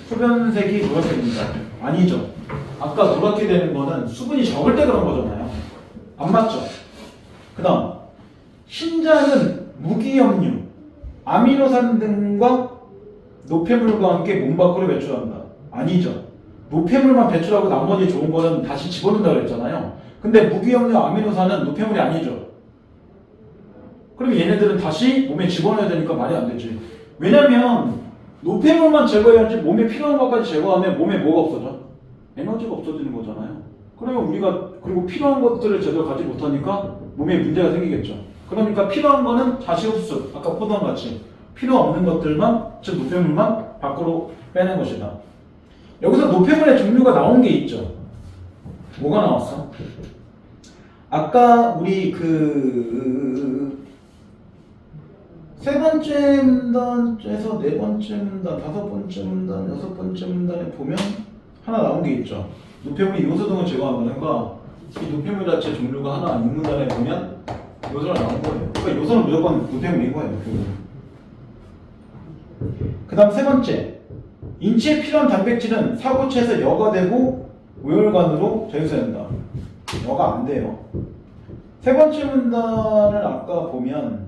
소변색이 노랗게됩니다. 아니죠. 아까 노랗게 되는 거는 수분이 적을 때 그런 거잖아요. 안 맞죠? 그 다음, 신장은 무기염류, 아미노산 등과 노폐물과 함께 몸 밖으로 배출한다. 아니죠. 노폐물만 배출하고 나머지 좋은 거는 다시 집어넣는다고 그랬잖아요. 근데 무기염류, 아미노산은 노폐물이 아니죠. 그럼 얘네들은 다시 몸에 집어넣어야 되니까 말이 안 되지. 왜냐면 노폐물만 제거해야지 몸에 필요한 것까지 제거하면 몸에 뭐가 없어져? 에너지가 없어지는 거잖아요. 그러면 우리가 그리고 필요한 것들을 제대로 가지 못하니까 몸에 문제가 생기겠죠. 그러니까 필요한 거는 다시 흡수, 아까 포도랑 같이 필요 없는 것들만, 즉 노폐물만 밖으로 빼는 것이다. 여기서 노폐물의 종류가 나온 게 있죠. 뭐가 나왔어? 아까 우리 세 번째 문단에서 네 번째 문단, 다섯 번째 문단, 여섯 번째 문단에 보면 하나 나온 게 있죠. 노폐물이 요소 등을 제거한다. 그러니까 이 노폐물 자체 종류가 하나 이 문단에 보면 요소가 나온 거예요. 그러니까 요소는 무조건 노폐물인 거예요. 노폐물. 그 다음 세 번째, 인체에 필요한 단백질은 사고체에서 여과되고 오열관으로 제수된다. 여과 안 돼요. 세 번째 문단을 아까 보면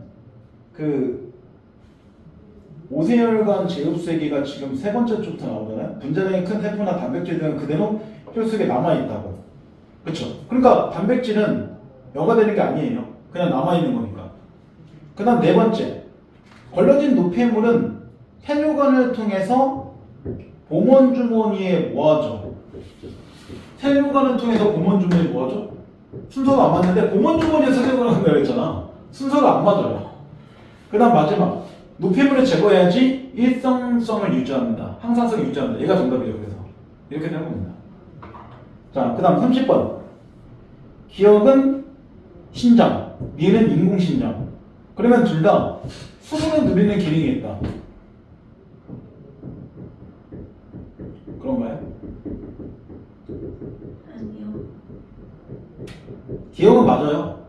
오세혈관 제흡세기가 지금 세 번째 쪽부터 나오잖아요. 분자량이 큰 세포나 단백질 등은 그대로 혈 속에 남아있다고. 그렇죠? 그러니까 단백질은 여과되는 게 아니에요. 그냥 남아있는 거니까. 그 다음 네 번째, 걸러진 노폐물은 세뇨관을 통해서 보먼주머니에 모아져. 세뇨관을 통해서 보먼주머니에 모아져? 순서가 안 맞는데 보먼주머니에서 세뇨관을 한다고 했잖아. 순서가 안 맞아요. 그 다음 마지막, 노폐물을 제거해야지 일성성을 유지한다. 항상성을 유지한다. 얘가 정답이에요. 그래서 이렇게 되는 겁니다. 자, 그 다음 30번, 기억은 신장, 얘는 인공신장. 그러면 둘 다 수분을 누리는 기능이 있다. 그런가요? 아니요. 기억은 맞아요.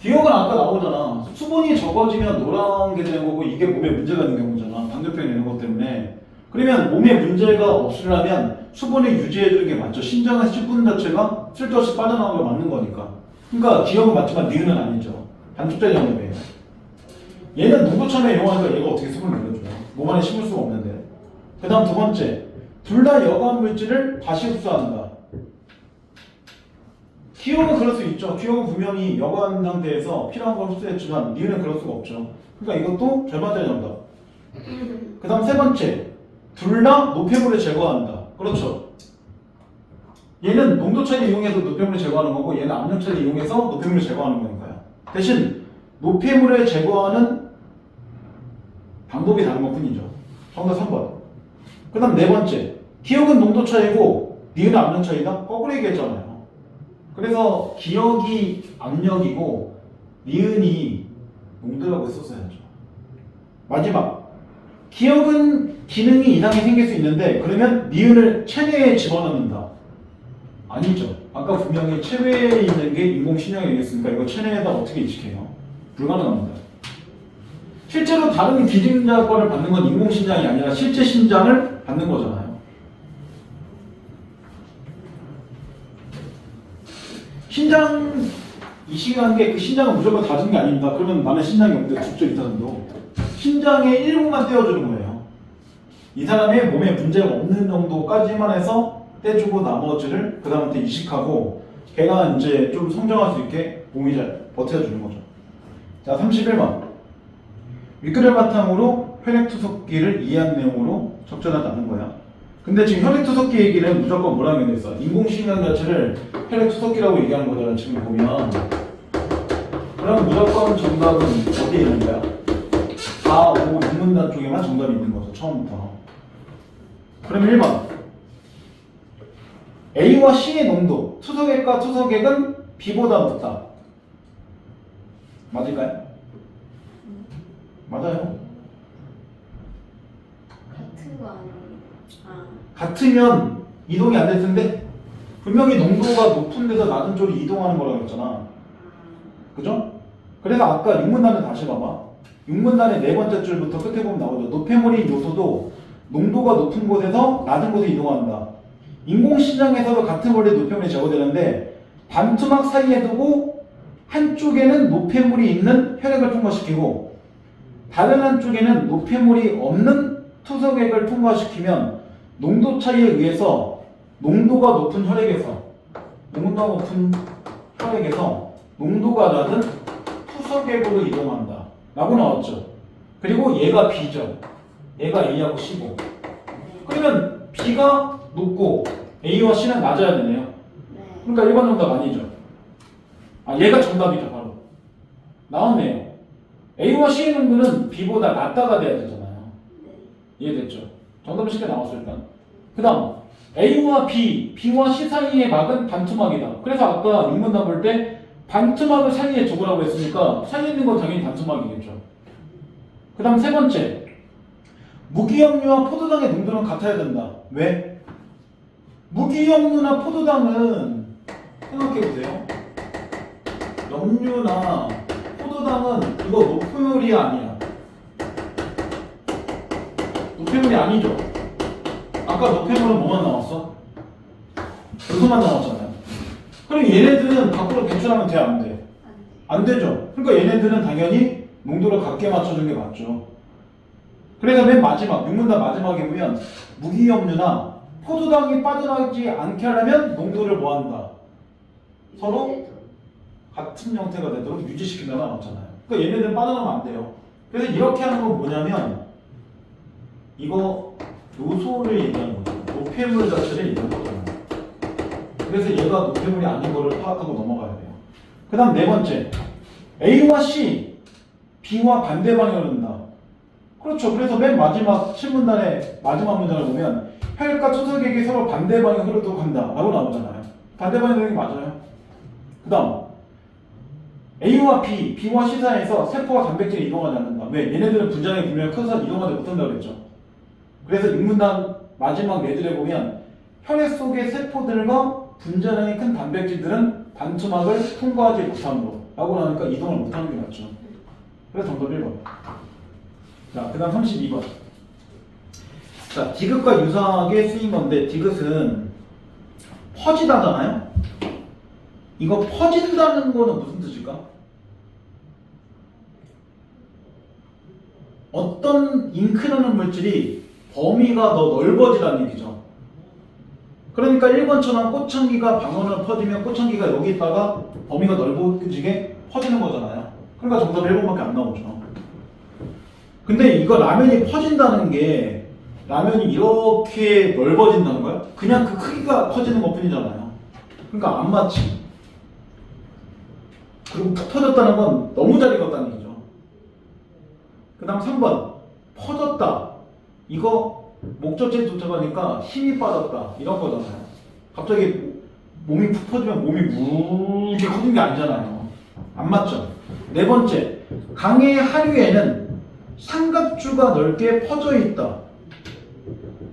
기억은 아까 나오잖아. 수분이 적어지면 노란 게 되는 거고 이게 몸에 문제가 있는 경우잖아. 반대편에 있는 것 때문에. 그러면 몸에 문제가 없으려면 수분을 유지해주는 게 맞죠. 신장의 수분 자체가 쓸데없이 빠져나오는 게 맞는 거니까. 그러니까 기억은 맞지만 니은은 아니죠. 반쪽짜리 영역이에요. 얘는 농도참에 이용하니까 얘가 어떻게 수분을 늘려줘요? 몸 안에 심을 수가 없는데. 그 다음 두 번째, 둘 다 여과한 물질을 다시 흡수한다. 기억은 그럴 수 있죠. 기억은 분명히 여과한 상태에서 필요한 걸 흡수했지만 니은은 그럴 수가 없죠. 그러니까 이것도 절반짜리 정답. 그 다음 세 번째, 둘 다 노폐물을 제거한다. 그렇죠. 얘는 농도차를 이용해서 노폐물을 제거하는 거고 얘는 압력차를 이용해서 노폐물을 제거하는 거니까요. 대신 노폐물을 제거하는 방법이 다른 것 뿐이죠. 정답 3번. 그 다음 네 번째, 기억은 농도차이고 니은은 압력차이다? 거꾸로 얘기했잖아요. 그래서 기억이 압력이고 니은이 농도라고 했었어야죠. 마지막, 기억은 기능이 이상이 생길 수 있는데 그러면 니은을 체내에 집어넣는다. 아니죠. 아까 분명히 체외에 있는 게 인공신장이 되겠으니까 이거 체내에다 어떻게 이식해요? 불가능합니다. 실제로 다른 기증자권을 받는 건 인공신장이 아니라 실제 신장을 받는 거잖아요. 신장 이식한 게 그 신장은 무조건 다 준 게 아닙니다. 그러면 나는 신장이 없는데 죽죠 이타는도. 신장의 일부만 떼어주는 거예요. 이 사람의 몸에 문제가 없는 정도까지만 해서 떼주고 나머지를 그 다음부터 이식하고 걔가 이제 좀 성장할 수 있게 몸이 잘 버텨주는 거죠. 자, 31번. 윗글을 바탕으로 혈액투석기를 이해한 내용으로 적절하지 않은 거야. 근데 지금 혈액투석기 얘기는 무조건 뭐라고 돼 있어? 인공신경 자체를 혈액투석기라고 얘기하는 거잖아, 지금 보면. 그럼 무조건 정답은 어디에 있는 거야? 4, 5, 6문단 쪽에만 정답이 있는 거죠, 처음부터. 그럼 1번. A와 C의 농도, 투석액과 투석액은 B보다 높다. 맞을까요? 맞아요. 같은 거 아니에요? 아, 같으면 이동이 안 될 텐데 분명히 농도가 높은 데서 낮은 쪽으로 이동하는 거라고 했잖아. 그죠? 그래서 아까 6문단을 다시 봐봐. 6문단의 네 번째 줄부터 끝에 보면 나오죠. 노폐물인 요소도 농도가 높은 곳에서 낮은 곳에 이동한다. 인공신장에서도 같은 원리의 노폐물이 제거되는데 반투막 사이에 두고 한쪽에는 노폐물이 있는 혈액을 통과시키고 다른 한쪽에는 노폐물이 없는 투석액을 통과시키면 농도 차이에 의해서 농도가 높은 혈액에서 농도가 낮은 투석액으로 이동한다 라고 나왔죠. 그리고 얘가 B죠. 얘가 A하고 C고. 그러면 B가 높고 A와 C는 낮아야 되네요. 네. 그러니까 일반 정답 아니죠. 아, 얘가 정답이죠, 바로. 나왔네요. A와 C의 농도는 B보다 낮다가 돼야 되잖아요. 네. 이해됐죠? 정답은 쉽게 나왔어, 일단. 그 다음, A와 B, B와 C 사이의 막은 반투막이다. 그래서 아까 6문단 볼 때 반투막을 사이에 적으라고 했으니까 사이에 있는 건 당연히 반투막이겠죠. 그 다음 세 번째, 무기염류와 포도당의 농도는 같아야 된다. 왜? 무기염류나 포도당은 생각해보세요. 염류나 포도당은 이거 노폐물이 아니야. 노폐물이 아니죠. 아까 노폐물은 뭐만 나왔어? 요소만 나왔잖아요. 그럼 얘네들은 밖으로 배출하면 돼, 안 돼? 안 되죠. 그러니까 얘네들은 당연히 농도를 같게 맞춰준 게 맞죠. 그래서 맨 마지막, 6문단 마지막에 보면 무기염류나 포도당이 빠져나가지 않게 하려면 농도를 뭐 한다? 서로 같은 형태가 되도록 유지시킨다고 나왔잖아요. 그러니까 얘네들은 빠져나가면 안 돼요. 그래서 이렇게 하는 건 뭐냐면 이거 요소를 얘기하는 거죠. 노폐물 자체를 얘기하는 거잖아요. 그래서 얘가 노폐물이 아닌 거를 파악하고 넘어가야 돼요. 그 다음 네 번째, A와 C, B와 반대 방향을 흐른다. 그렇죠. 그래서 맨 마지막 7문단의 마지막 문장을 보면 혈액과 투석액이 서로 반대 방향 흐르도록 한다 라고 나오잖아요. 반대 방향 흐르는 게 맞아요. 그 다음 A와 B, B와 C 사이에서 세포와 단백질이 이동하지 않는다. 왜? 얘네들은 분자량이 분명히 커서 이동하지 못한다고 그랬죠. 그래서 6문단 마지막 네줄에 보면 혈액 속의 세포들과 분자량이 큰 단백질들은 반투막을 통과하지 못함으로 라고 나오니까 이동을 못하는 게 맞죠. 그래서 정답 1번. 자, 그 다음 32번. 자, 디귿과 유사하게 쓰인 건데 디귿은 퍼지다잖아요. 이거 퍼진다는 거는 무슨 뜻일까? 어떤 잉크라는 물질이 범위가 더 넓어지다는 얘기죠. 그러니까 1번처럼 꽃향기가 방언으로 퍼지면 꽃향기가 여기 있다가 범위가 넓어지게 퍼지는 거잖아요. 그러니까 정답 1번밖에 안 나오죠. 근데 이거 라면이 퍼진다는 게 라면이 이렇게 넓어진다는 거야? 그냥 그 크기가 커지는 것 뿐이잖아요. 그러니까 안 맞지. 그리고 푹 터졌다는 건 너무 잘 익었다는 얘기죠. 그 다음 3번 퍼졌다. 이거 목적지에 도착하니까 힘이 빠졌다 이런 거잖아요. 갑자기 몸이 푹 퍼지면 몸이 무게 커진 게 아니잖아요. 안 맞죠? 네 번째, 강의 하류에는 삼각주가 넓게 퍼져 있다.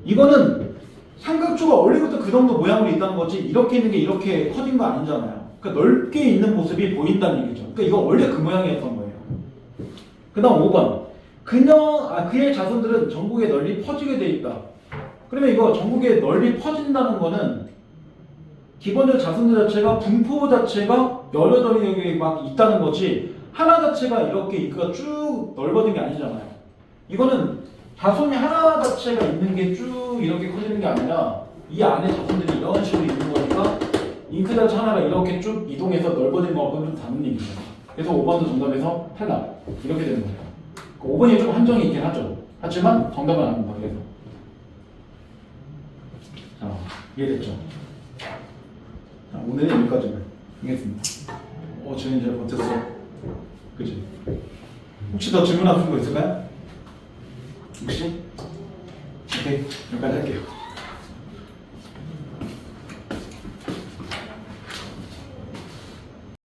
이거는 삼각주가 원래부터 그 정도 모양으로 있다는 거지 이렇게 있는 게 이렇게 커진 거 아니잖아요. 그러니까 넓게 있는 모습이 보인다는 얘기죠. 그러니까 이거 원래 그 모양이었던 거예요. 그 다음 5번, 그의 자손들은 전국에 널리 퍼지게 돼 있다. 그러면 이거 전국에 널리 퍼진다는 거는 기본적으로 자손들 자체가 분포 자체가 여러 전역에 막 있다는 거지 하나 자체가 이렇게 잉크가 쭉 넓어진 게 아니잖아요. 이거는 자손이 하나 자체가 있는 게 쭉 이렇게 커지는 게 아니라 이 안에 자손들이 이런 식으로 있는 거니까 잉크 자체 하나가 이렇게 쭉 이동해서 넓어진 거하고는 좀 다른 얘기죠. 그래서 5번도 정답에서 탈락 이렇게 되는 거예요. 5번이 좀 한정이 있긴 하죠. 하지만 정답은 아닙니다. 그래서 자 이해됐죠? 자, 오늘은 여기까지만 하겠습니다. 저는 이제 버텼어. 그치? 혹시 더 질문하신 거 있을까요? 혹시? 오케이 여기까지 할게요.